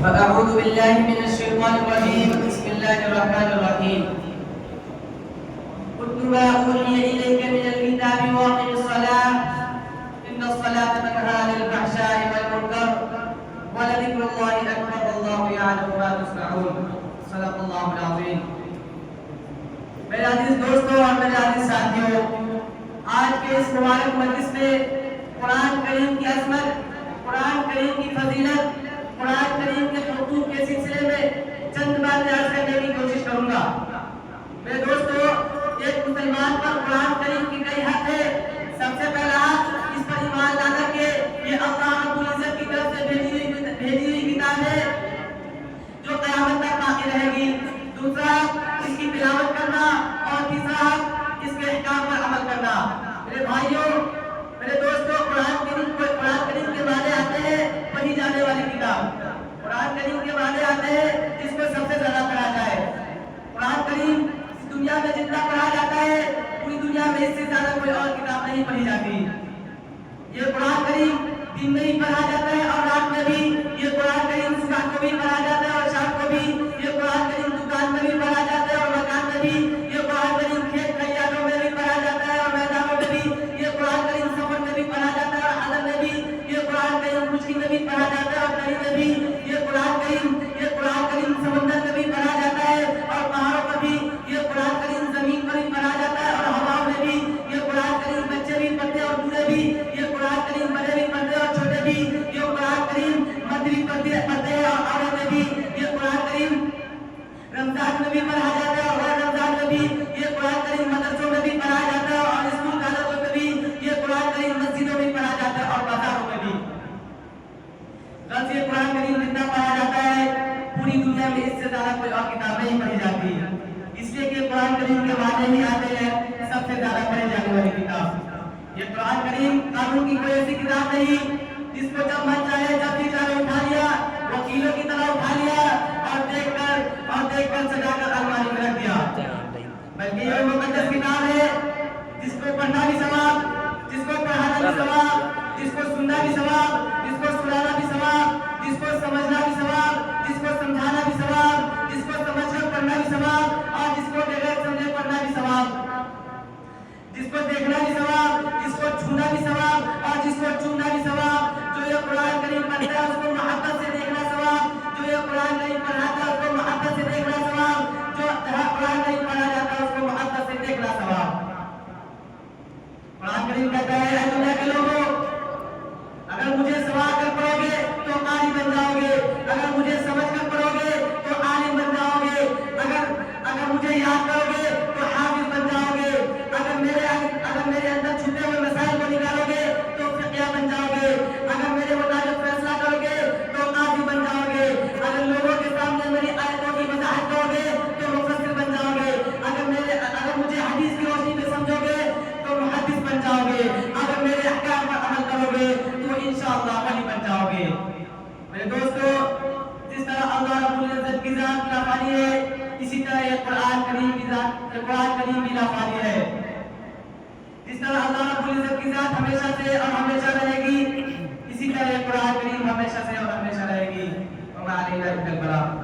فأعوذ بالله من الشيطان الرجيم بسم الله الرحمن الرحيم اتل ما أوحي إليك من الكتاب وأقم الصلاة إن الصلاة تنهى عن الفحشاء والمنكر ولذكر الله أكبر والله يعلم ما تصنعون صدق الله العظيم. میرے عزیز دوستوں اور میرے عزیز ساتھیوں، آج کے اس مبارک مجلس میں قرآن کریم کی عظمت، قرآن کریم کی فضیلت، قرآن کریم کے حقوق کے سلسلے میں چند باتیں عرض کرنے کی کوشش کروں گا. میرے دوستوں، ایک مسلمان پر قرآن کریم کی کئی حق ہے. سب سے پہلا حق اس پر ایمان لانا کہ یہ اللہ رب العزت کی طرف سے بھیجی ہوئی کتاب ہے جو قیامت تک باقی رہے گی. دوسرا اس کی تلاوت کرنا، اور تیسرا اس کے احکام پر عمل کرنا. میرے بھائیوں، میرے دوستوں، قرآن کریم کے معنی آتے ہیں پڑھی جانے والی کتاب. قرآن کریم کے معنی آتے ہیں جس کو سب سے زیادہ پڑھا جائے. قرآن کریم اس دنیا میں جتنا پڑھا جاتا ہے پوری دنیا میں اس سے زیادہ کوئی اور کتاب نہیں پڑھی جاتی. یہ قرآن کریم دن میں ہی پڑھا جاتا ہے اور رات میں بھی. یہ قرآن کریم صبح کو بھی پڑھا جاتا ہے اور شام کو بھی. یہ قرآن کریم دکان میں بھی پڑھا جاتا ہے اور مکان میں بھی. یہ قرآن کریم کھیت کھلیانوں میں بھی پڑھا جاتا ہے اور میدانوں میں بھی. یہ قرآن کریم سفر میں بھی پڑھا جاتا ہے اور حضر میں بھی. یہ قرآن کریم خشکی میں بھی پڑھا جاتا ہے اور نری میں بھی. یہ قرآن کریم سمندر میں بھی پڑھا جاتا ہے اور پہاڑوں پر بھی. یہ قرآن کریم زمین پر بھی پڑھا جاتا ہے اور ہواؤں میں بھی. یہ قرآن کریم بچے بھی پڑھتے اور بوڑھے بھی. یہ قرآن کریم بڑے بھی پڑھتے اور چھوٹے بھی. یہ قرآن کریم مرد بھی پڑھتے ہیں اور عورتیں بھی. یہ قرآن کریم رمضان میں بھی پڑھا جاتا ہے اور غیر رمضان میں بھی. یہ قرآن کریم مدرسوں میں بھی پڑھا جاتا ہے اور اسکول کالجوں میں بھی. یہ قرآن کریم مسجدوں میں پڑھا جاتا ہے اور بازاروں میں بھی. بس یہ قرآن کریم جتنا پڑھا جاتا ہے پوری دنیا میں اس سے زیادہ کوئی اور کتاب نہیں پڑھی جاتی. اس لیے کہ قرآن کریم کے معنی ہی آتے ہیں سب سے زیادہ پڑھی جانے والی کتاب. یہ قرآن کریم قانون کی کوئی ایسی کتاب نہیں جس کو جب من چاہے جب بھی چاہے اٹھا لیا، وکیلوں کی طرح اٹھا لیا اور دیکھ کر سجا کر الماری میں رکھ دیا. بلکہ یہ مقدس کتاب ہے جس کو پڑھنا بھی ثواب، جس کو پڑھانا بھی ثواب، جس کو سننا بھی ثواب، جس کو سنانا بھی ثواب، جس کو سمجھنا بھی ثواب، جس کو سمجھانا بھی ثواب، جس کو سمجھ کر پڑھنا بھی ثواب اور جس کو بغیر سمجھے پڑھنا بھی ثواب. جس کو دیکھنا بھی ثواب، جس کو چھونا بھی ثواب اور جس کو چومنا بھی ثواب. جو یہ قرآن کریم پڑھتا ہے اس کو محبت سے دیکھنا ثواب. جو یہ قرآن کریم پڑھاتا ہے اس کو محبت سے دیکھنا ثواب. جو جہاں قرآن کریم پڑھا جاتا ہے اس کو محبت سے دیکھنا ثواب. قرآن کریم کہتا ہے اے دنیا کے لوگوں، اگر مجھے سوال کر پڑھو گے تو قاری بن جاؤ گے. اگر مجھے سمجھ کر پڑھو گے تو عالم بن جاؤ گے. اگر مجھے یاد کرو گے تو حافظ بن جاؤ گے. اگر میرے اندر چھپے ہوئے مسائل کو نکالو گے تو فقیہ بن جاؤ گے. اگر میرے مطابق فیصلہ کرو گے تو قاضی بن جاؤ گے. اگر لوگوں کے سامنے میری آیتوں کی وضاحت کرو گے تو مفسر بن جاؤ گے. اگر مجھے حدیث کی روشنی میں سمجھو گے تو محدث بن جاؤ گے. اگر میرے احکام پر عمل کرو گے تو انشاءاللہ ولی بن جاؤ گے. میرے دوستو، جس طرح اللہ رب العزت کی ذات لافانی ہے اسی طرح یہ قرآن کریم بھی لافانی ہے. جس طرح اللہ رب العزت کی ذات ہمیشہ سے اور ہمیشہ رہے گی اسی طرح یہ قرآن کریم ہمیشہ سے اور ہمیشہ رہے گی. وما علینا الا البلاغ.